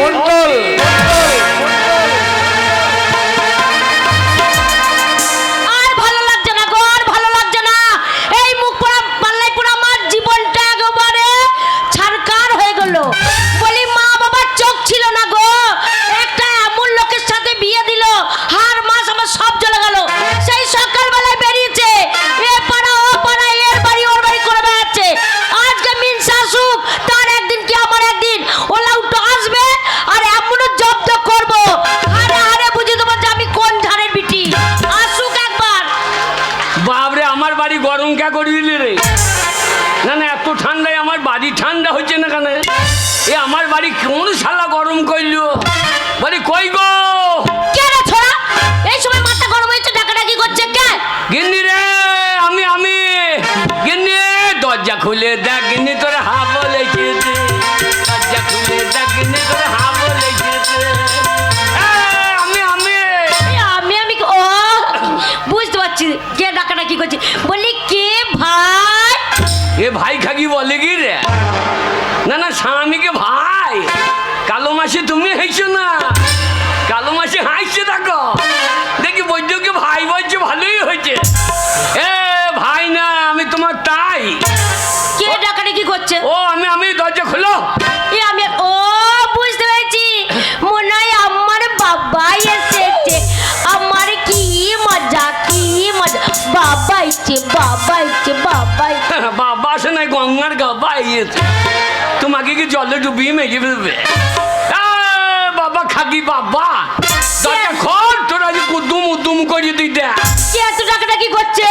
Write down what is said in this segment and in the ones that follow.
মন্ডল আর ভালো লাগছে না গো, আর ভালো লাগছে না। এই মুখ পোড়া পাল্লাই পোড়া আমার জীবনটা একেবারে ছারকার হয়ে গেল। বলি মা বাবার চোখ ছিল না গো, একটা এমন লোকের সাথে বিয়ে দিল, হার মাস আমার সব চলে গেল। সেই সকালবেলায় বেরিয়েছে, এ পাড়া ও পাড়া, এর বাড়ি ওর বাড়ি করে বেড়াচ্ছে। আজকে মিন শাশুক, তার একদিন কি আমার একদিন, ওলা উঠো আসবে আর এমনও জব্দ করবো, হারে হারে বুঝে দেবো যে আমি কোন ধারের বিটি। আসুক একবার। বাবরে আমার বাড়ি গরম কে করে দিলি রে? না না, এত ঠান্ডায় আমার বাড়ি ঠান্ডা হচ্ছে না কেন? এ আমার বাড়ি কোন শালা গরম করলো? বলি কই গো কে রে ছোড়া, এই সময় মাথা গরম হয়েছে, ডাকাডাকি করছে কে? গিন্নি রে, আমি গিন্নি, দরজা খুলে দেখ গিন্নি, তোর হা বলেছে, দরজা খুলে দেখ গিন্নি, তোর হা বলেছে। আমি ও বুঝতে পারছি কে ডাকাডাকি করছে। বলি কে ভাই? এ ভাই খাকি বলে কি রে? না না, স্বামীকে ভাই। কালো মাসে তুমি হাইছো না, কালো মাসে হাসছে থাকো, দেখি বৈদ্যকে ভাই বলছে, ভালোই হয়েছে। এ ভাই না, আমি তোমার তাই। কে ডাকাডাকি করছে? ও আমি দরজা খোলো। আমি ও বুঝতে পেরেছি, মনে হয় আমার বাবা এসেছে। আমার কি মজা, কি মজা, বাবা এসেছে, বাবা এসেছে, বাবা এসেছে। বাবা আসে নাই, গঙ্গার গাবা আইয়েছে, তোমাকে কি জলে ডুবিয়ে মেজে ফেলবে। বাবা খাকি বাবা, দরজা খোল, তোরা যে কুদুম উদুম করে দিতে। কে এত ডাকাডাকি করছে?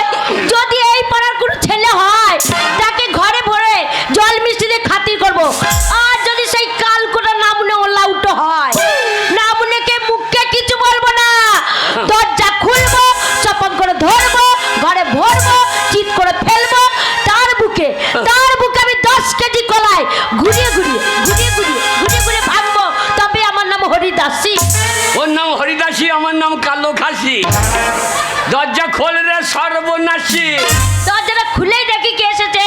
যদি এই পাড়ার কোনো ছেলে হয়, তাকে ঘরে ভরে জল মিষ্টি দিয়ে খাতির করবো। আর যদি সেই কালকোটা নামুনে ওলা উঠো হয়, নামুনেকে মুখে কিছু বলবো না, দরজা খুলবো, চপন করে ধরবো, ঘরে ভরবো, চিৎ করে ফেলবো। তার বুকে আমি 10 কেজি কলাই ঘুরিয়ে ঘুরিয়ে ভাঙবো, তবে আমার নাম হরিদাসী। ওর নাম হরিদাসী, আমার নাম কালো খাসি। দরজা খোল রে সর্বনাশী। দরজাটা খুলেই দেখি কে এসেছে।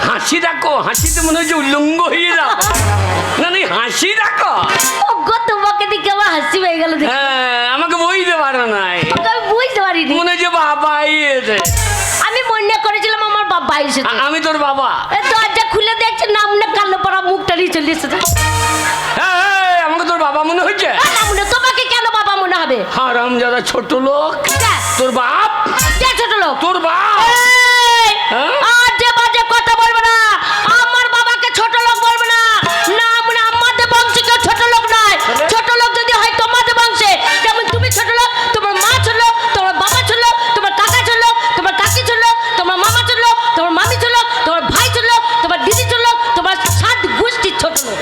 হাসি দেখো, হাসিতে মনে হচ্ছে উল্লঙ্গ হয়ে যাও। না না, হাসি দেখো। তোমাকে দেখে আমার হাসি পেয়ে গেল। হ্যাঁ, আমাকে বুঝতে পারো নাই, আমি বুঝতে পারিনি। মনে হচ্ছে বাবা এসে। আমি মনে করেছিলাম আমার বাবা এসেছে। আমি তোর বাবা। দরজা খুলে দেখছে নাম না, কালো পড়া মুখটা নিয়ে চলে এসেছে। হ্যাঁ, আমাকে তোর বাবা মনে হচ্ছে। তোমাকে কেন বাবা মনে হবে? হারাম যারা ছোট লোক। তোর বাপ? ছোট লোক তোর বাপ। আজে বাজে কথা বলবে না, আমার বাবাকে ছোট লোক বলবে না। নাম না, আমাদের বংশে কেউ ছোট লোক নয়। ছোট লোক যদি হয় তোমাদের বংশে, যেমন তুমি ছোট লোক, তোমার মা ছোট লোক, তোমার বাবা ছোট লোক, তোমার কাকা ছোট লোক, তোমার কাকি ছোট লোক, তোমার মামা ছোট লোক, তোমার মামি ছোট লোক, তোমার ভাই ছোট লোক, তোমার দিদি ছোট লোক, তোমার 7 গোষ্ঠীর ছোট লোক।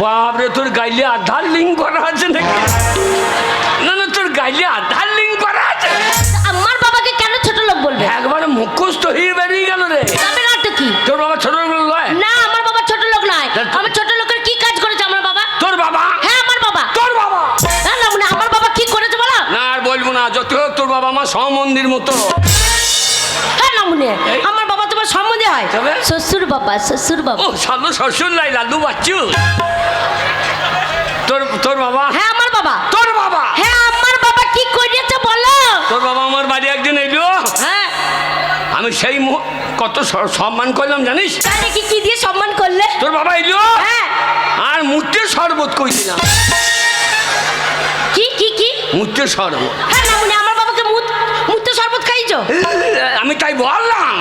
বাপরে, তোর গাইলে আধার লিঙ্ক করা আছে নাকি? না না, তোর গাইলে আধার লিঙ্ক করা আছে। আমার বাবাকে কেন ছোট লোক বলবে? একবারে মুখস্থ হয়ে বেরিয়ে গেল রে। তবে না তো কি? তোর বাবা ছোট লোক নয়? না, আমার বাবা ছোট লোক নয়। আমার ছোট লোকের কি কাজ করেছে আমার বাবা? তোর বাবা? হ্যাঁ, আমার বাবা। তোর বাবা? না না, মানে আমার বাবা কি করেছে বলো? না আর বলবো না, যত হোক তোর বাবা আমার সমন্দির মতো। হ্যাঁ না, মনে আমার বাবা তোমার সম্বন্ধে হয়। তবে? শ্বশুর বাবা, শ্বশুর বাবা। ও শালো শ্বশুর লাই লালু বাচ্চু। তোর বাবা? হ্যাঁ, আমার বাবা। তোর বাবা? হ্যাঁ, আমার বাবা কি করেছে বলো? তোর বাবা আমার বাড়ি একদিন এলো। হ্যাঁ, আমি সেই কত সম্মান করলাম জানিস? তাহলে কি দিয়ে সম্মান করলে? তোর বাবা এলো, হ্যাঁ। আর মুহূর্তে শরবত কইছিলাম। কি কি কি? মুহূর্তে শরবত। হ্যাঁ না, মানে আমার বাবাকে মুহূর্তে শরবত খাইছো? আমি তাই বললাম।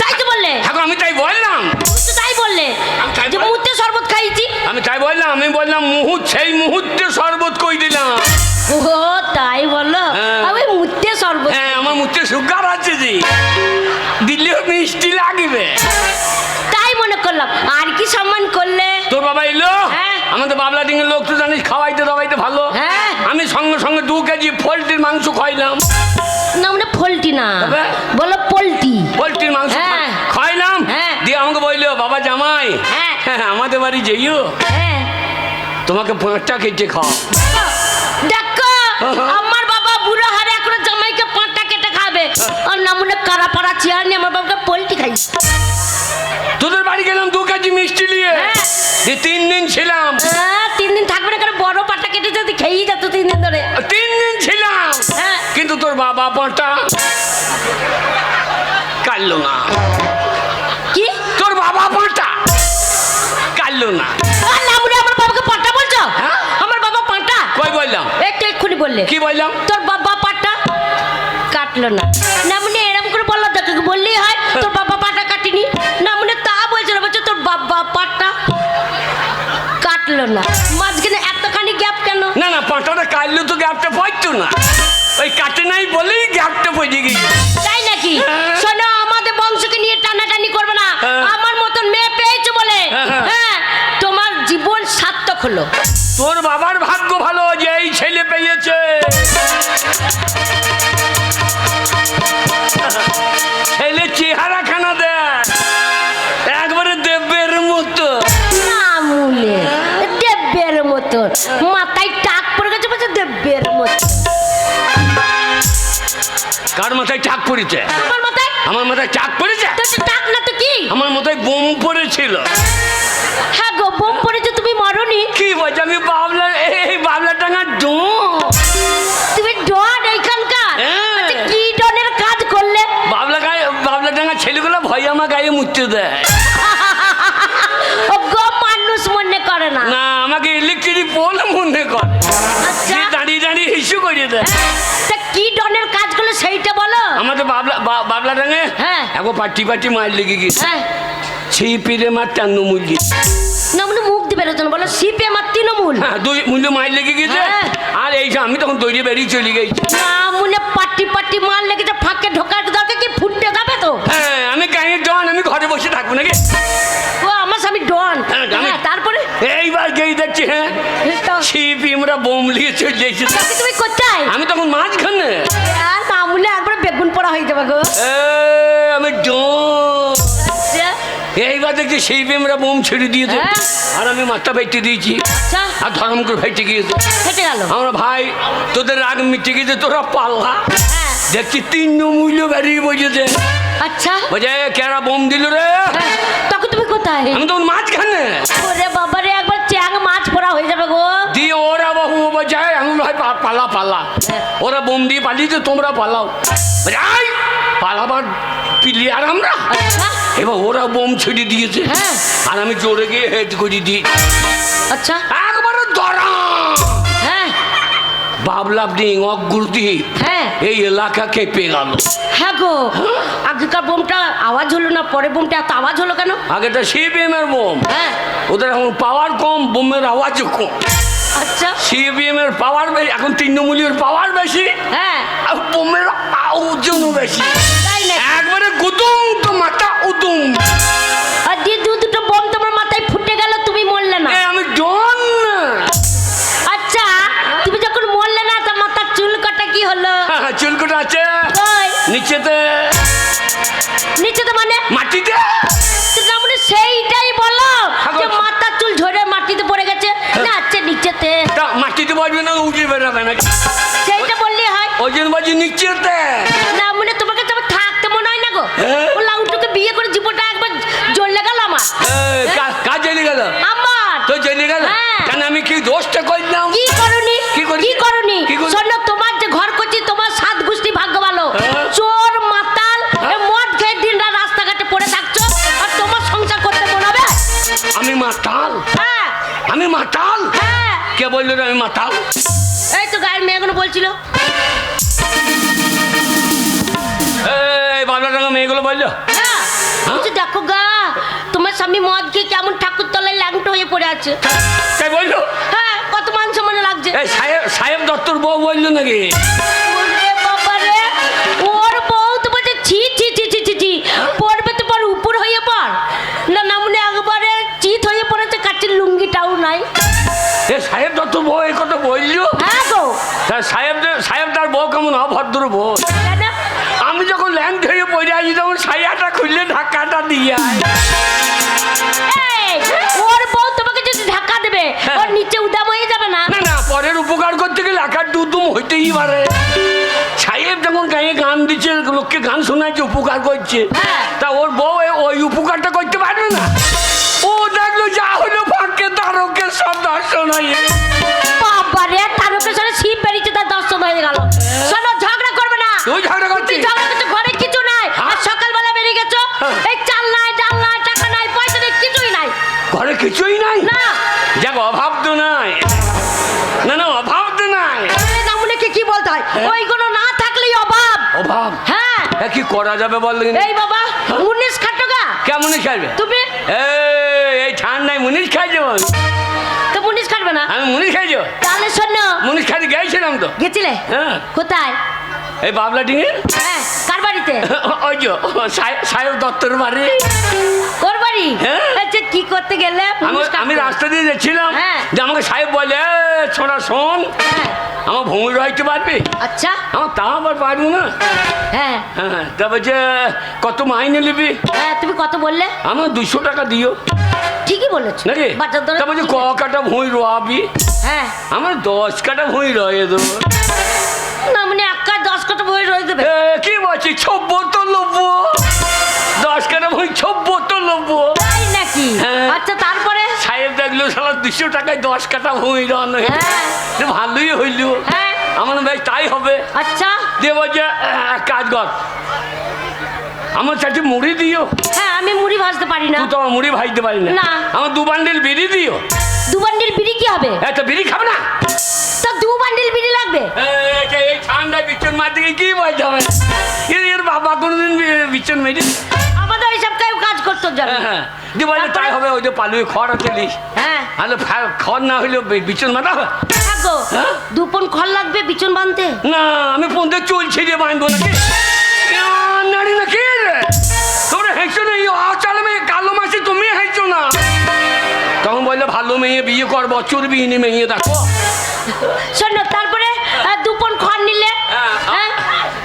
তাই তো বললে? এখন আমি তাই বললাম। তো তাই বললে যে মুহূর্তে শরবত খাইছি। আমি তাই বললাম, আমি বললাম সেই মুহূর্তে শরবত কই দিলাম। ও তাই বলো? আমি মুহূর্তে শরবত। হ্যাঁ, আমার মুহূর্তে সুগার আছে জি, দিলেও মিষ্টি লাগবে। তাই মনে করলাম। আর কি সম্মান করলে? তোর বাবা এলো। হ্যাঁ। আমাদের বাবলা ডিঙের লোক তো জানিস, খাওয়াইতে দাওয়াইতে ভালো। হ্যাঁ। আমি সঙ্গে সঙ্গে 2 কেজি পোলট্রির মাংস খাইলাম। না, মানে পোলট্রি না, তবে? বলো পোলট্রি। পোলট্রির মাংস হ্যাঁ। খাইলাম। হ্যাঁ। দিয়ে আমাকে বললো, বাবা জামাই, হ্যাঁ। আমাদের বাড়ি যেইও, হ্যাঁ, তোমাকে 5টা কেটে খাও। দেখো আমার বাবা বুড়ো হারে আর না মনে কারা পাড়া চেয়ার নিয়ে আমার বাবাকে পোল্ট্রি খাই। তোদের বাড়ি গেলাম 2 কেজি মিষ্টি নিয়ে, হ্যাঁ। 3 দিন ছিলাম। 3 দিন থাকবে না, কারণ বড় পাটা কেটে যদি খেয়েই যেত 3 দিন ধরে। 3 দিন ছিলাম, হ্যাঁ। কিন্তু তোর বাবা পাটা কাটলো না। কি তোর বাবা পাটা কাটলো না। আর না মনে আমার বাবাকে পাটা বলছো? হ্যাঁ। আমার বাবা পাটা কই বললাম? একটু এক্ষুনি বললে কি বললাম? তোর বাবা পাটা কাটলো না। না মনে এরকম করে বললো, তোকে বললেই হয় তোর বাবা পাটা কাটিনি। না মনে তা বলছে না, বলছে তোর বাবা পাটা কাটলো না। মাঝখানে এতখানি গ্যাপ কেন? না না, পাটাটা কাটলো তো গ্যাপটা পড়তো না, ওই কাটে নাই বলেই গ্যাপটা পড়ে গেছে। তাই নাকি? হ্যাঁ। শোনো, আমাদের বংশকে নিয়ে টানাটানি করবে না। হ্যাঁ। আমার মতন মেয়ে পেয়েছো বলে হ্যাঁ। হ্যাঁ তোমার জীবন সার্থক হলো। তোর বাবার ভাগ্য ভালো যে এই ছেলে পেয়েছে। ছেলে চেহারা খানা দেয় একবারে দেবের মতো। না মুনে দেব্যের মতন মাথায় টাক পড়ে গেছে, বলছে দেব্যের মতো। কার মাথায় চাক পড়েছে? আমার মাথায়? আমার মাথায় চাক পড়েছে? তো সে টাক না তো কি? আমার মাথায় বোম পড়েছিল। হ্যাঁ গো, বোম পড়েছে, তুমি মরনি। কি বলছে? আমি বাবলা, এই বাবলা টাঙা ডো। তুমি ডন এইখানকার? হ্যাঁ। আচ্ছা, কি ডনের কাজ করলে? বাবলা টাঙা ছেলেগুলো ভয় আমার গায়ে মুছতে দেয়। ও গো, মানুষ মনে করে না। না, আমাকে ইলেকট্রিক পোল মনে কর। আচ্ছা। দাঁড়িয়ে দাঁড়িয়ে হিসু করে দেয়। তা কি ডনের কাজ করলে সেইটা বলো। আমাদের বাবলা টাঙে হ্যাঁ। এখন পাটি মার লেগে গেছে। হ্যাঁ। সেই পিড়ে মার টান্ন মুরগি। না মানে মুখ দিবে না, বলো শিপে আমার তৃণমূল। হ্যাঁ, 2 মূল্য মার লেগে গেছে। হ্যাঁ। আর এই যে আমি তখন তৈরি বেরিয়ে চলে গেছি। না মনে পাটি মার লেগেছে, ফাঁকে ঢোকার দরকার কি, ফুটতে যাবে তো। হ্যাঁ, আমি গাঁয়ের জন, আমি ঘরে বসে থাকবো নাকি? ও আমার স্বামী ডন। হ্যাঁ, আমি- হ্যাঁ, তারপরে এইবার গেই দেখছি, হ্যাঁ ছিপি আমরা বোম নিয়ে চলে এসেছি। তাকে তুমি কোথায়? আমি তখন মাঝখানে। আর মামুলে একবার বেগুন পোড়া হয়ে যাবে গো। আমি ডন। আচ্ছা, এইবার দেখছি সেই আমরা বোম ছেড়ে দিয়েছে। হ্যাঁ। আর আমি মাথা ফেটে দিয়েছি, আচ্ছা, আর ধরম করে ফেটে গিয়েছে। হেঁটে গেল। আমরা ভাই তোদের রাগ মিটে গেছে, তোরা পাল্লা। হ্যাঁ। দেখছি 3 মূল্য বেরিয়ে বসেছে। আচ্ছা, বলছে কেরা বোম দিল রে? হ্যাঁ, তখন তুমি কোথায়? আমি তখন মাঝখানে। ওরে বাবারে, একবার চ্যাং মাছ পোড়া হয়ে যাবে গো। দিয়ে ওরা বাবু বলছে আমি ভাই পালা। ওরা বোম দিয়ে পালিয়েছে, তোমরা পালাও। বলছে, আই পালাবার প্লেয়ার আমরা। আচ্ছা, এবার ওরা বোম ছেড়ে দিয়েছে। হ্যাঁ। আর আমি জোরে গিয়ে হেড করে দিই আচ্ছা, একবারে ধরা। হ্যাঁ বাবলা ডিং অগ্রদ্বীপ হ্যাঁ এই এলাকা কেঁপে গেল। হ্যাঁ গো, আগেকার বোমটা আওয়াজ হলো না, পরে বোমটা এত আওয়াজ হলো কেন? আগেটা সিপিএম এর বোম, হ্যাঁ। ওদের এখন পাওয়ার কম, বোমের আওয়াজও কম। আচ্ছা, সিপিএম এর পাওয়ার বেশি, এখন তৃণমূলের পাওয়ার বেশি, হ্যাঁ আর বোমের ওজনও বেশি। তাই না? একবারে গুদুম তো মাথা উদুম। আর দিয়ে দুটো বোম তোমার মাথায় ফুটে গেল, তুমি মরলে না। আমি ডন না। আচ্ছা, তুমি যখন মরলে না, তা মাথার চুল কাটা কি হলো? চুলকোটা আছে কই? নিচেতে, নিচে তো মানে মাটিতে। তো না মানে সেইটাই বলো হ্যাঁ গো। যে মাথার চুল ঝরে মাটিতে পড়ে গেছে। না আচ্ছা, নিচেতে। তা মাটিতে বসবে না, উঠে বেরোবে না। সেইটা বললে হয়। ওই জন্য বলছি নিচেতে। না মানে তোমাকে তো থাকতে মনে হয় না গো। হ্যাঁ। ও লাউটুকে বিয়ে করে জীবনটা একবার জ্বলে গেল আমার। কাজ চলে গেল, আমার তো চলে গেল। হ্যাঁ। কেন আমি কি দোষটা করলাম? কি করনি? কি করেছি? কি করনি? কি করেছি? শোনো, তোমার যে ঘর করছি, তোমার 7 গোষ্ঠী ভাগ্য ভালো। হ্যাঁ। চোর মাতাল হ্যাঁ। মদ খেয়ে দিন রাত রাস্তাঘাটে পড়ে থাকছো, আর তোমার সংসার করতে মনে হবে? আমি মাতাল? হ্যাঁ আমি মাতাল? হ্যাঁ, কে বললো রে আমি মাতাল? এই তো গায়ের মেয়েগুলো বলছিল। এই বাবলা টাঙ্গা মেয়েগুলো বললো। হ্যাঁ, বলছি, দেখো গা, তোমার স্বামী মদ খেয়ে কেমন ঠাকুর তলায় ল্যাংটো হয়ে পড়ে আছে। তাই বললো? হ্যাঁ, কত মান সম্মান লাগছে। এই সাহেব দত্তর বউ বললো নাকি? ওরে বাবারে, ওর বউ তো বলছে ছি ছি ছি ছি ছি ছি, পড়বে তো পর উপর হয়ে পড়। না না মনে একবারে চিত হয়ে পড়েছে, কাটির লুঙ্গিটাও নাই। এ সাহেব দত্তর বউ এই কথা বললো? হ্যাঁ গো। তা সাহেব তার বউ কেমন অভদ্র বউ। কেন? আমি যখন ল্যান্ড হয়ে পড়ে আছি তখন সাইয়াটা খুললে ধাক্কাটা দিয়ে আয়। এই, ওর বউ তোমাকে যদি ধাক্কা দেবে, হ্যাঁ। ওর নিচে উদাম হয়ে যাবে না? না পরের উপকার করতে গেলে একার দুদুম হইতেই পারে। সাহেব যখন গায়ে গান দিচ্ছে, লোককে গান শোনাচ্ছে, উপকার করছে, হ্যাঁ। তা ওর বউ ওই উপকারটা করতে পারবে না? ও দেখলো যা হলো ফাঁকে তারকে সব দর্শন হয়ে। বাবারে, তারকেশ্বরে শিব বেরিয়েছে, তার দর্শন হয়ে গেল। শোনো, ঝগড়া করবে না। তুই ঝগড়া করছিস? তুমি ঝগড়া করছো, ঘরে কিছু নাই। আর সকালবেলা বেরিয়ে গেছো, এই চাল নাই, ডাল নাই, টাকা নাই, পয়সা নেই, কিছুই নাই। ঘরে কিছুই নাই? না। যাক, অভাব তো নাই। না না, অভাব তো নাই। নামুনিকে কি বলতে হয়? ওইগুলো না থাকলেই অভাব। অভাব? হ্যাঁ। কি করা যাবে বল দেখিনি? এই বাবা, মুনিশ খাটো গা। কেমন খাইবে তুমি এই ঠান্ডায় মুনিশ খাই যাবো? তো মুনিশ খাটবে না? আমি মুনিশ খাই যাবো? তাহলে শোনো, মুনিশ খাইতে গেছিলাম তো। গেছিলে? হ্যাঁ। কোথায়? এই বাবলা ডিঙে। হ্যাঁ, কার বাড়িতে? ওই যে সাহেব দত্তর বাড়ি। ওর বাড়ি? হ্যাঁ। আচ্ছা, কি করতে গেলে? মুনিশ কাটতে? আমি রাস্তা দিয়ে যাচ্ছিলাম, হ্যাঁ। যে আমাকে সাহেব বলে, ছোড়া শোন, হ্যাঁ। আমার ভূমি রইতে পারবি? আচ্ছা। আমার তা আবার পারবো না। হ্যাঁ। হ্যাঁ, তা বলছে কত মাইনে নিবি? হ্যাঁ, তুমি কত বললে? আমার 200 টাকা দিও। ঠিকই বলেছো নাকি? বাচ্চার দরে। তা বলছে ক কাটা ভুঁই রোয়াবি? হ্যাঁ। আমার 10 কাটা ভুঁই রয়ে দেবো। না, মানে 10 কাটা বই রয়ে দেবে? কি বলছি, 76 লব্বো। 10 কাটা ভুঁই 76 লব্বো। তাই নাকি? হ্যাঁ। আচ্ছা, তারপরে? সাহেব দেখলো সালা 200 টাকায় 10 কাটা ভুঁই রন। হ্যাঁ। ভালোই হইল। হ্যাঁ। আমার বেশ তাই হবে। আচ্ছা। দিয়ে বলছে এক কাজ কর, আমার চারটি মুড়ি দিও। হ্যাঁ, আমি মুড়ি ভাজতে পারি না। তুই তো আমার মুড়ি ভাজতে পারি না। না। আমার 2 বান্ডিল বিড়ি দিও। 2 বান্ডিল বিড়ি কি হবে? এত বিড়ি খাবে না? তো 2 বান্ডিল বিড়ি লাগবে? এই ঠান্ডায় বিচন মার দিকে কি বলতে হবে? এর বাবা কোনোদিন বিচন মেরে? আমাদের এইসব কেউ কাজ করতে যাবে। হ্যাঁ, দিয়ে বলছে তাই হবে। ওই যে পালুয়ে খড় আছে লিস। হ্যাঁ। আরে খড় না হইলেও বিচন মাথা হবে। থাকো। হ্যাঁ? 2 পন খড় লাগবে বিচন বাঁধতে। না, আমি পন্দে চলছে যে বাঁধবো নাকি? নারী নাকি রে? তোমরা হেঁচো না, এই অচল মেয়ে, কালো মাসে তুমি হেঁচো না। তখন বললে ভালো মেয়ে বিয়ে কর, বছর বিয়ে মেয়ে দেখো। শোনো, তারপরে 2 পন খড় নিলে? হ্যাঁ।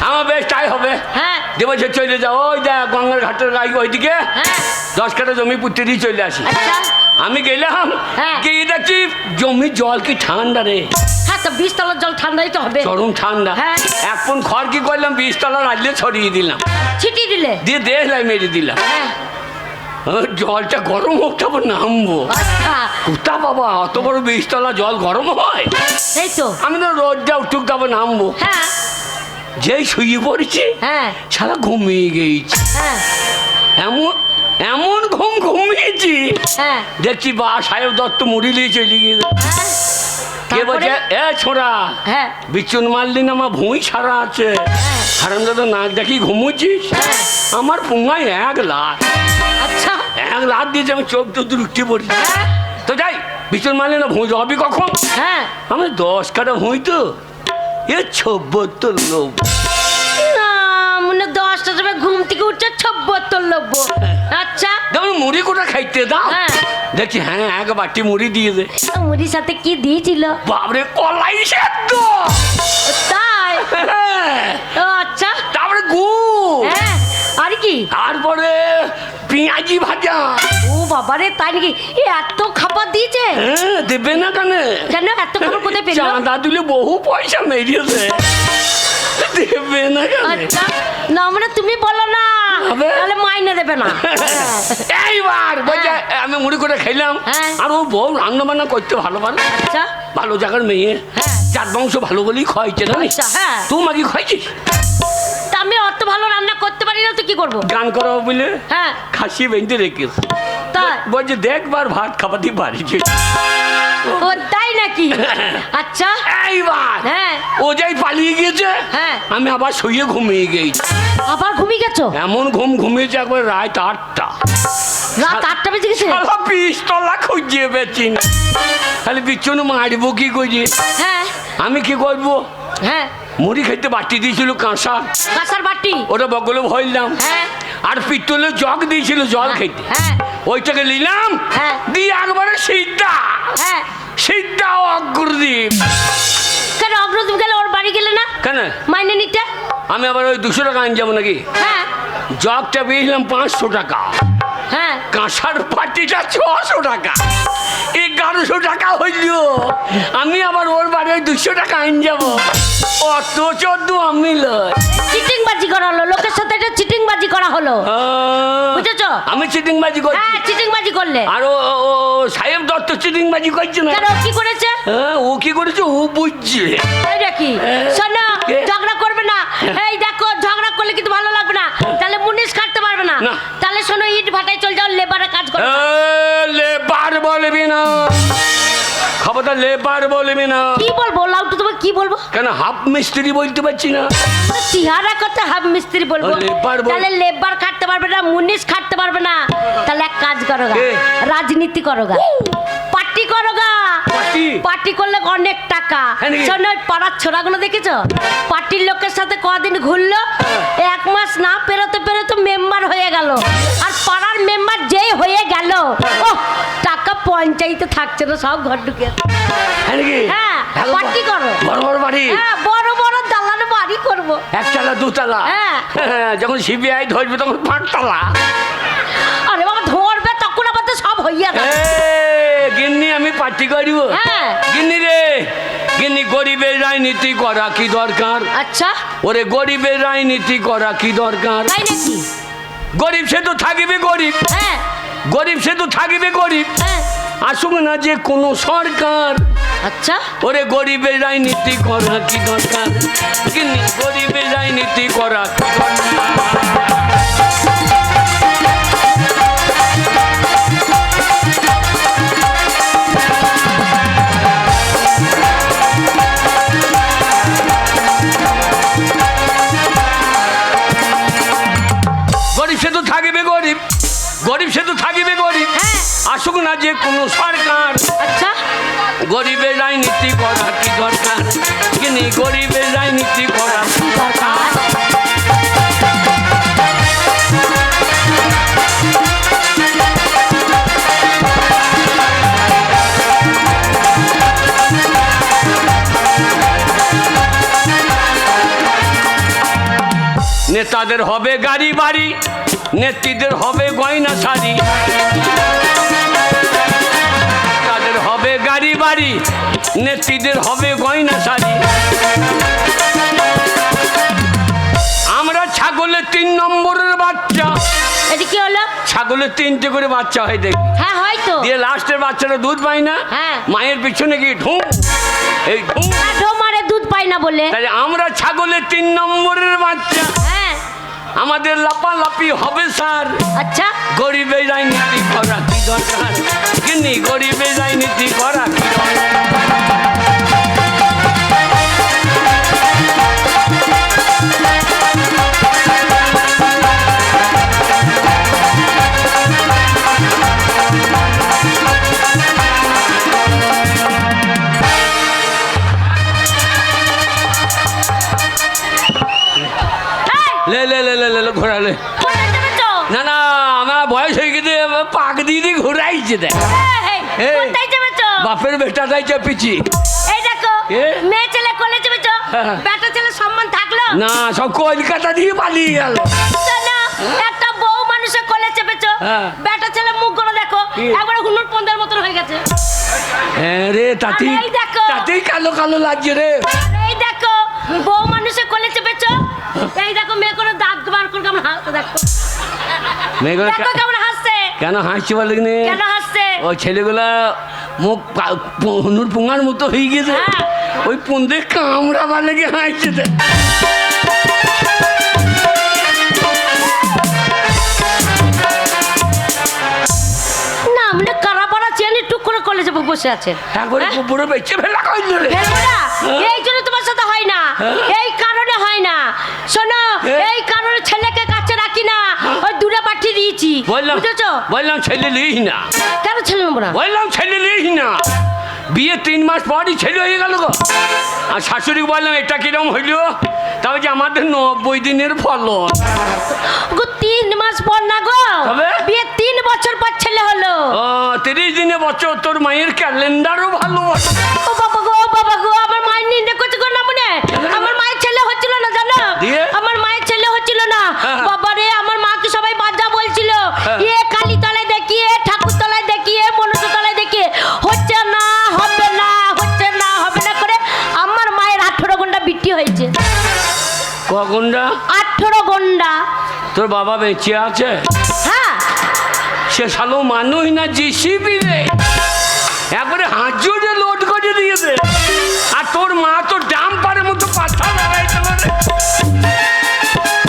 আমার বেশ তাই হবে। হ্যাঁ। দেবো যে চলে যাও, ওই দেখ গঙ্গার ঘাটের গাই ওইদিকে হ্যাঁ। 10 কাটা জমি পুঁতে দিয়ে চলে আসি। আচ্ছা। আমি গেলাম, হ্যাঁ। গিয়ে দেখছি জমির জল কি ঠান্ডা রে। হ্যাঁ, তো 20 তলার জল ঠান্ডাই তো হবে। চরম ঠান্ডা। হ্যাঁ। 1 পন খড় কি করলাম, 20 তলা রাজলে ছড়িয়ে দিলাম, ছিটিয়ে দিলে? দিয়ে দেহলাই মেরে দিলাম। হ্যাঁ। জলটা গরম হোক, তারপর নামবো। আচ্ছা। কোথা বাবা, অত বড় 20 তলা জল গরম হয়? এই তো। আমি তো রোদটা উঠুক, তারপর নামবো। হ্যাঁ। যেই শুয়ে পড়েছি, হ্যাঁ। সারা ঘুমিয়ে গেছি। হ্যাঁ। এমন এমন ঘুমিয়েছি, হ্যাঁ। দেখছি বা সাহেব দত্ত মুড়ি নিয়ে চলে গেল। হ্যাঁ। কে বলছে, তারপরে? এ ছোড়া, হ্যাঁ। বিচুন মারলি না, আমার ভুঁই সারা আছে। হারামজাদা নাক দেখি ঘুমোচ্ছিস? হ্যাঁ। আমার পুঙ্গায় 1 লাখ। আচ্ছা। 1 লাখ দিয়েছে, আমি চোখ তো উঠতে পড়ি। হ্যাঁ। তো যাই, বিচুন মারলি না, ভুঁই রবি কখন? হ্যাঁ। আমার 10 কাটা ভুঁই তো, এ 76 লোক। না, মনে 10টা সময় ঘুম থেকে উঠছে 76 লব্বো। আচ্ছা। যেমন মুড়ি কোটা খাইতে দাও। হ্যাঁ। দেখছি হ্যাঁ, 1 বাটি মুড়ি দিয়ে দে। মুড়ির সাথে কি দিয়েছিল? বাবরে, কলাই সেদ্ধ। তাই? হ্যাঁ। ও আচ্ছা। তারপরে গুড়। হ্যাঁ। আর কি? তারপরে পেঁয়াজি ভাজা। ও বাবারে, তাই নাকি? এত খাবার দিয়েছে? হ্যাঁ, দেবে না কেন? কেন এত খাবার কোথায় পেলো? চাঁদা দিলে বহু পয়সা মেরিয়েছে, দেবে না কেন? আচ্ছা। না, মানে তুমি বলো না, হবে? তাহলে মাইনে দেবে না। এইবার বলছে আমি মুড়ি করে খাইলাম। হ্যাঁ। আর ও বউ রান্না বান্না করতে ভালো ভালো, আচ্ছা। ভালো জায়গার মেয়ে, হ্যাঁ। জাত বংশ ভালো বলেই খাইছে না। আচ্ছা। হ্যাঁ। তুই মাগি খাইছিস? তা আমি অত ভালো রান্না করতে পারি না, তো কি করবো? গান করাবো বলে হ্যাঁ। খাসি বেঁধে রেখেছ। তাই? বলছে দেখবার ভাত খাবাতে পারিছে। ও তাই নাকি? আচ্ছা। এইবার হ্যাঁ। ও যাই পালিয়ে গিয়েছে, হ্যাঁ। আমি আবার শুয়ে ঘুমিয়ে গেছি। আবার ঘুমিয়ে গেছো? এমন ঘুমিয়েছে একবার রাত 8টা। রাত 8টা বেজে গেছে? সারা 20 তলা খুঁজিয়ে বেছি না, খালি বিচ্ছন্ন মারবো কি করি। হ্যাঁ। আমি কি করবো? হ্যাঁ। মুড়ি খাইতে বাটি দিয়েছিল কাঁসা, কাঁসার বাটি? ওটা বগলে ভরলাম। হ্যাঁ। আর পিতলের জগ দিয়েছিল জল খাইতে, হ্যাঁ। ওইটাকে নিলাম, হ্যাঁ। দিয়ে একবারে সিদ্ধা হ্যাঁ। সিদ্ধা অগ্রদীপ। কেন অগ্রদীপ গেলে ওর বাড়ি গেলে না কেন? মাইনে নিতে? আমি আবার ওই 200 টাকা আন যাবো নাকি? হ্যাঁ। জগটা পেয়েছিলাম 500 টাকা, হ্যাঁ। কাঁসার পাটিটা 600 টাকা। এই 1100 টাকা হইল, আমি আবার ওর বাড়ি 200 টাকা আইন যাব, অত চোদ্দ আমি লয়। চিটিং বাজি করা হলো, লোকের সাথে এটা চিটিং বাজি করা হলো, বুঝেছো? আমি চিটিং বাজি করছি, হ্যাঁ চিটিং বাজি করলে। আর ও সাহেব দত্ত চিটিং বাজি করছে না। কেন কি করেছে? ও কি করেছে ও বুঝছে। এই দেখি শোনো, কে? ঝগড়া করবে না। এই দেখো ঝগড়া করলে কিন্তু ভালো লাগবে না, তাহলে মুনিশ কাটতে পারবে না। না। তাহলে শোনো, ইট ভাটায় চল যাও, লেবারে কাজ করো। লেবার বলবি না, খবরদার লেবার বলবি না। কি বলবো লাউটু, তুমি কি বলবো? কেন হাফ মিস্ত্রি বলতে পারছি না? চেহারা করতে হাফ মিস্ত্রি বলবো, লেবার বল। তাহলে লেবার খাটতে পারবে না, মুনিশ খাটতে পারবে না। তাহলে এক কাজ করো গা, কে? রাজনীতি করো গা, পার্টি করো গা। পার্টি? পার্টি করলে অনেক টাকা। হ্যাঁ নাকি? শোনো, ওই পাড়ার ছোড়াগুলো দেখেছো? পার্টির লোকের সাথে কদিন ঘুরলো, 1 মাস না পেরোতে পেরোতে মেম্বার হয়ে গেল। আর পাড়ার মেম্বার যেই হয়ে গেল, ও টাকা পঞ্চায়েতে থাকছে না, সব ঘর ঢুকে। হ্যাঁ, পার্টি করো। বড় বড় বাড়ি, হ্যাঁ, বড় বড় দালান বাড়ি করবো। একতলা দুতলা। হ্যাঁ। যখন সিবিআই ধরবে তখন 5 তলা। আরে বাবা, ধরবে তখন আবার তো সব হইয়া যাবে। গিন্নি আমি পার্টি করিব। হ্যাঁ। গিন্নি রে, গিন্নি গরিবের রাজনীতি করা কি দরকার? আচ্ছা, ওরে গরিবের রাজনীতি করা কি দরকার? তাই নাকি? গরিব সে তো থাকিবে গরিব, হ্যাঁ গরিব সে তো থাকিবে গরিব। হ্যাঁ। আসুক না যে কোনো সরকার, আচ্ছা, ওরে গরিবের রাজনীতি করা কি দরকার? গিন্নি গরিবের রাজনীতি করা কি দরকার? গরিব সে তো থাকিবে গরিব, গরিব সে তো থাকিবে গরিব। হ্যাঁ। আসুক না যে কোনো সরকার, আচ্ছা, গরিবের রাজনীতি করা কি দরকার? কিন্তু গরিবের রাজনীতি করা কি দরকার? নেতাদের হবে গাড়ি বাড়ি, নেত্রীদের হবে গয়না শাড়ি। নেতাদের হবে গাড়ি বাড়ি, নেত্রীদের হবে গয়না শাড়ি। আমরা ছাগলের 3 নম্বরের বাচ্চা। এটা কি হলো? ছাগলের 3টে করে বাচ্চা হয় দেখি, হ্যাঁ হয়তো। দিয়ে লাস্টের বাচ্চাটা দুধ পায় না। হ্যাঁ। মায়ের পিছনে গিয়ে ঢুঁ, এই ঢুঁ। মারে দুধ পায় না বলে। তাহলে আমরা ছাগলের 3 নম্বরের বাচ্চা, হ্যাঁ। আমাদের লাপালাপি হবে স্যার। আচ্ছা, গরিবের রাজনীতি করা কি দরকার? কিন্তু গরিবের রাজনীতি করা কি দরকার? লে লে লে লে লে ঘোরালে। কোথায় যাবেছো? না না, আমার বয়স হয়ে গেছে, পাক দিদি ঘুরাইছে দেখ। এই। কোথায় যাবেছো? বাপের বেটাটাই চাপিছি। এই দেখো, এ? মেয়ে ছেলে কোলে যাবেছো, হ্যাঁ। বেটা ছেলে সম্মান থাকলো না, সব কলকাতা দিয়ে পালিয়ে গেল। শোনো, একটা বউ মানুষের কোলে চেপেছো, হ্যাঁ। বেটা ছেলে মুখ গুলো দেখো, কি? একবার হুনুর পন্দের মতন হয়ে গেছে। হ্যাঁ রে, তাতেই আরে এই দেখো। তাতেই কালো কালো লাগছে রে। আরে এই দেখো, বউ মানুষের কোলে চেপেছো, এই দেখো মেয়ে করে দাঁত বার করে কেমন হাসছে, দেখো মেয়েগুলো দেখো কেমন হাসছে। কেন হাসছে বলে কি? কেন হাসছে? ওই ছেলেগুলা মুখ হনুর পুঙার মতো হয়ে গেছে, হ্যাঁ। ওই পুন্দে কামড়া বলে কি হাসছে দেখ। না মানে কারাপাড়া চেনি টুক করে কলেজে বসে আছে। একবারে পুরো বেঁচে ফেলা কইল রে। ফেলবো না, এই জন্য তোমার সাথে হয় না, এই কারণে হয় না। শোনো, এই কারণে ছেলেকে কাছে রাখি না, ওই দূরে পাঠিয়ে দিয়েছি, বুঝেছো? বললাম ছেলে লিস না, কেন ছেলে নেবো না? বললাম ছেলে লিস না। বিয়ে 3 মাস পরই ছেলে হয়ে গেল গো। আর শাশুড়ি বললাম এটা কিরম হইল? তবে যে আমাদের 90 দিনের ফলন। গো 3 মাস পর না গো, তবে? বিয়ে 3 বছর পর ছেলে হলো। ও 30 দিনে বছর, তোর মায়ের ক্যালেন্ডারও ভালো। ও বাবা গো, বাবা গো, আমার মায়ের নিন্দে করছে গো না মনে। আমার মায়ের ছেলে হচ্ছিল না জানো, দিয়ে? আমার মায়ের ছেলে হচ্ছিল না। হ্যাঁ। বাবা রে, আমার মাকে সবাই বাজা বলছিল, হ্যাঁ। এ কালী তলায় দেখিয়ে, ঠাকুর তলায় দেখিয়ে, মনসা তলায় দেখিয়ে হচ্ছে হয়েছে। ক গন্ডা? 18 গন্ডা। তোর বাবা বেঁচে আছে? হ্যাঁ। সে শালো মানুষ না জিসিবি রে, একবারে হাজুরে লোড করে দিয়েছে। আর তোর মা তো ডাম্পারের মতো পাথর লাগাইতে পারে।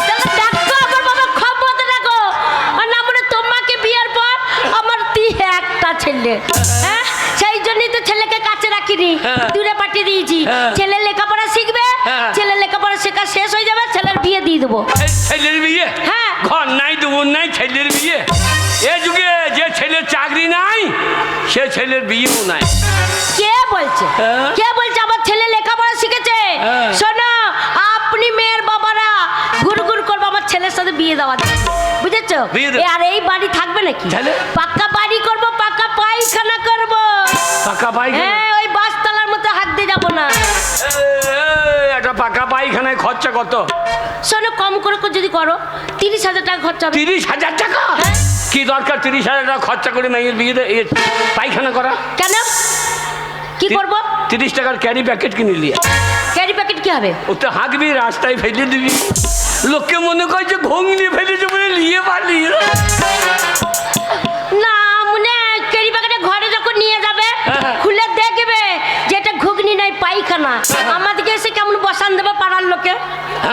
তাহলে দেখো আমার বাবা ক্ষমতা দেখো। আর না মনে তোমাকে বিয়ের পর আমার একটা ছেলে, হ্যাঁ সেই জন্যই তো ছেলেকে কাছে রাখিনি, দূরে পাঠিয়ে দিয়েছি। ছেলে লেখাপড়া শিখবে, ছেলে লেখাপড়া শেখা শেষ হয়ে যাবে, ছেলের বিয়ে দিয়ে দেবো। ছেলের বিয়ে? হ্যাঁ। ঘর নাই দুপুর নাই, ছেলের বিয়ে? এ যুগে যে ছেলের চাকরি নাই সে ছেলের বিয়েও নাই। কে বলছে? কে বলছে আমার ছেলে লেখাপড়া শিখেছে? শোনো, আপনি মেয়ের বাবারা ঘুর ঘুর করবো আমার ছেলের সাথে বিয়ে দেওয়া, বুঝেছো? আর এই বাড়ি থাকবে নাকি? পাকা বাড়ি করব, পাকা পায়খানা করব। পাকা পায়খানা? হ্যাঁ, ওই বাসতলার মতো হাত দিয়ে যাবো না। একটা পাকা পায়খানায় খরচা কত? শোনো, কম করে যদি করো 30,000 টাকা খরচা হবে। 30,000 টাকা? কি দরকার 30,000 টাকা খরচা করে মেয়ের বিয়েতে পায়খানা করা? কেন, কি করব? 30 টাকার ক্যারি প্যাকেট কিনে নিয়ে। ক্যারি প্যাকেট কি হবে? ওতে হাঁকবি, রাস্তায় ফেলে দিবি, লোককে মনে করছে ঘুগনি ফেলেছে বলে নিয়ে পারলি। না মনে ক্যারি প্যাকেটে ঘরে যখন নিয়ে যাবে খুলে দেখবে যেটা ঘুগনি নাই পায়খানা, আমাদেরকে এসে কেমন বসান দেবে পাড়ার লোকে।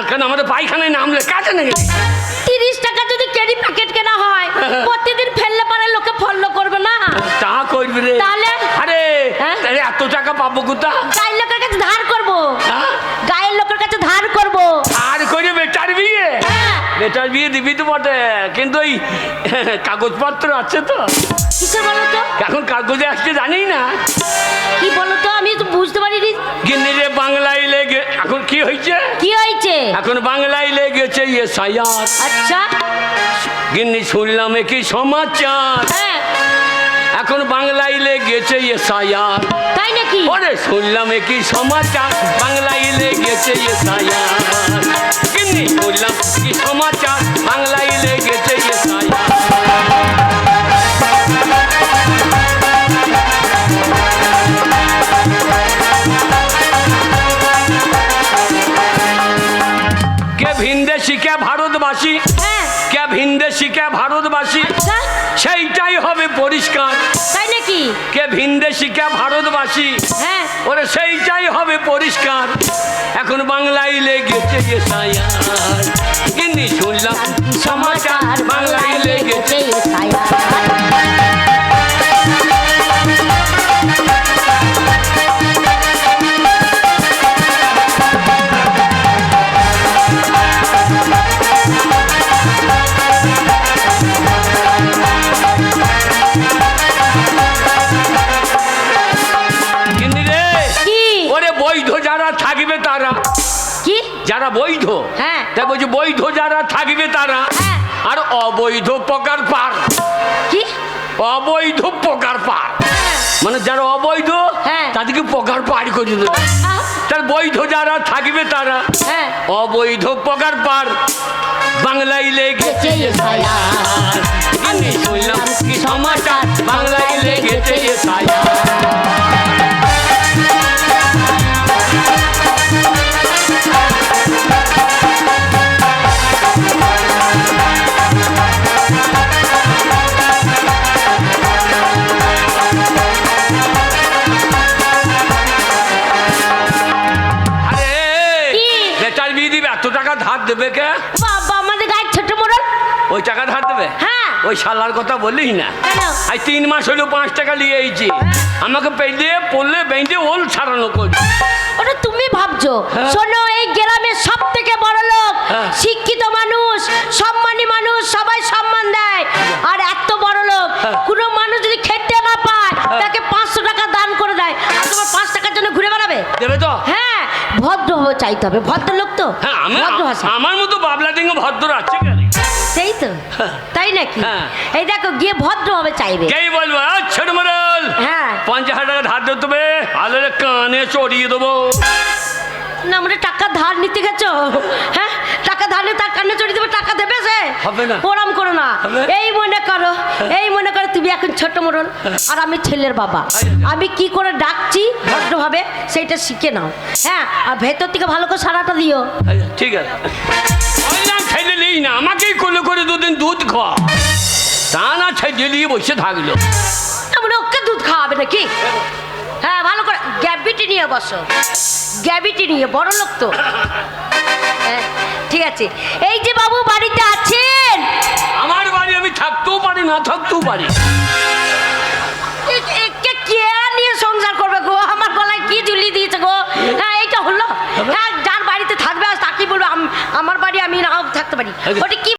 কেন আমাদের পায়খানায় নাম লেখা আছে নাকি? 30 টাকা যদি ক্যারি প্যাকেট কেনা হয়, প্রতিদিন ফেললে পাড়ার লোকে ফলো করবে না? তা করবি রে। তাহলে আরে এত টাকা পাবো কোথা? গায়ের লোকের কাছে ধার করবো, গায়ের লোকের কাছে ধার করবো। আর করে বেটার বিয়ে? বেটার বিয়ে দিবি তো বটে, কিন্তু ওই কাগজপত্র আছে তো? কিসের বলো তো? এখন কাগজে আসতে জানি না। কি বলো তো, আমি তো বুঝতে পারিনি। গিন্নি রে বাংলায় লেগে এখন কি হয়েছে? কি হয়েছে? এখন বাংলায় লেগেছে এসআইআর। আচ্ছা। গিন্নি শুনলাম কি সমাচার, এখন বাংলায় লেগেছে এসআইআর। তাই নাকি? ওরে শুনলাম কি সমাচার, বাংলায় লেগেছে এসআইআর। গিন্নি শুনলাম কি সমাচার, বাংলায় লেগেছে এসআইআর। কে ভিনদেশি কে ভারতবাসী, কে ভিনদেশি কে ভারতবাসী, সেইটাই হবে পরিষ্কার। তাই নাকি? কে ভিনদেশি কে ভারতবাসী, ওরে সেইটাই হবে পরিষ্কার। এখন বাংলায় লেগেছে এসআইআর। গিন্নি শুনলাম সমাচার, বাংলায় লেগেছে এসআইআর। থাকবে তারা কি? যারা বৈধ, তাই বলছি বৈধ যারা থাকবে তারা, আর অবৈধ পকার পার। কি? অবৈধ পকার পার মানে যারা অবৈধ তাদেরকে পকার পার করে দেবে। তার বৈধ যারা থাকবে তারা, অবৈধ পকার পার। বাংলায় লেগেছে এসআইআর। আমি শুনলাম কি সমাচার, বাংলায় লেগেছে এসআইআর। ধার দেবে কে? বাবা আমাদের গায়ে ছোট মোড়ল ওই টাকা ধার দেবে? ওই শালার কথা বললিস না। আজ 3 মাস হলো 5 টাকা নিয়ে এইছি, আমাকে পেলে পড়লে বেঁধে ওল ছাড়ানো করছে। ওটা তুমি ভাবছো। শোনো, এই গ্রামের সব থেকে বড় লোক, শিক্ষিত মানুষ, সম্মানী মানুষ, সবাই সম্মান দেয়। আর এত বড় লোক কোনো মানুষ যদি খেতে না পায় তাকে 500 টাকা দান করে দেয়। আর তোমার 5 টাকার জন্য ঘুরে বেড়াবে? দেবে তো? হ্যাঁ, ভদ্র হয়ে চাইতে হবে, ভদ্র লোক তো। আমার মতো বাবলা ডিঙ্গ ভদ্র আছে কেন? সেই তো, তাই নাকি? এই দেখো গিয়ে ভদ্র হবে চাইবে। কে বলবো ছোট মোড়ল? 50,000 টাকা ধার দিতে হবে, আলো কানে চড়িয়ে দেবো। আমরা টাকা ধার নিতে গেছো? হ্যাঁ, টাকা ধার নিয়ে তার কান্নে চড়ি দেবে, টাকা দেবে সে? হবে না। ওরম করো না। হবে? এই মনে করো, এই মনে করো তুমি এখন ছোট মোড়ল আর আমি ছেলের বাবা। আমি কি করে ডাকছি ভদ্রভাবে সেইটা শিখে নাও। হ্যাঁ, আর ভেতর থেকে ভালো করে সারাটা দিও। আচ্ছা, ঠিক আছে। বললাম ছেলে নেই না, আমাকেই কোলে করে দুদিন দুধ খাওয়া, তা না ছেলে নিয়ে বসে থাকলো। মানে ওকে দুধ খাওয়াবে নাকি? হ্যাঁ, ভালো করে গ্যাভিটি নিয়ে বসো, গ্যাভিটি নিয়ে, বড় লোক তো। হ্যাঁ, ঠিক আছে। এই যে বাবু বাড়িতে আছেন? আমার বাড়ি আমি থাকতেও পারি, না থাকতেও পারি। কে নিয়ে সংসার করবে গো? আমার গলায় কি ঝুলি দিয়েছে গো? হ্যাঁ, এইটা হলো? হ্যাঁ, যার বাড়িতে থাকবে আর তাকে বলবো আমার বাড়ি আমি নাও থাকতে পারি। ওটা কি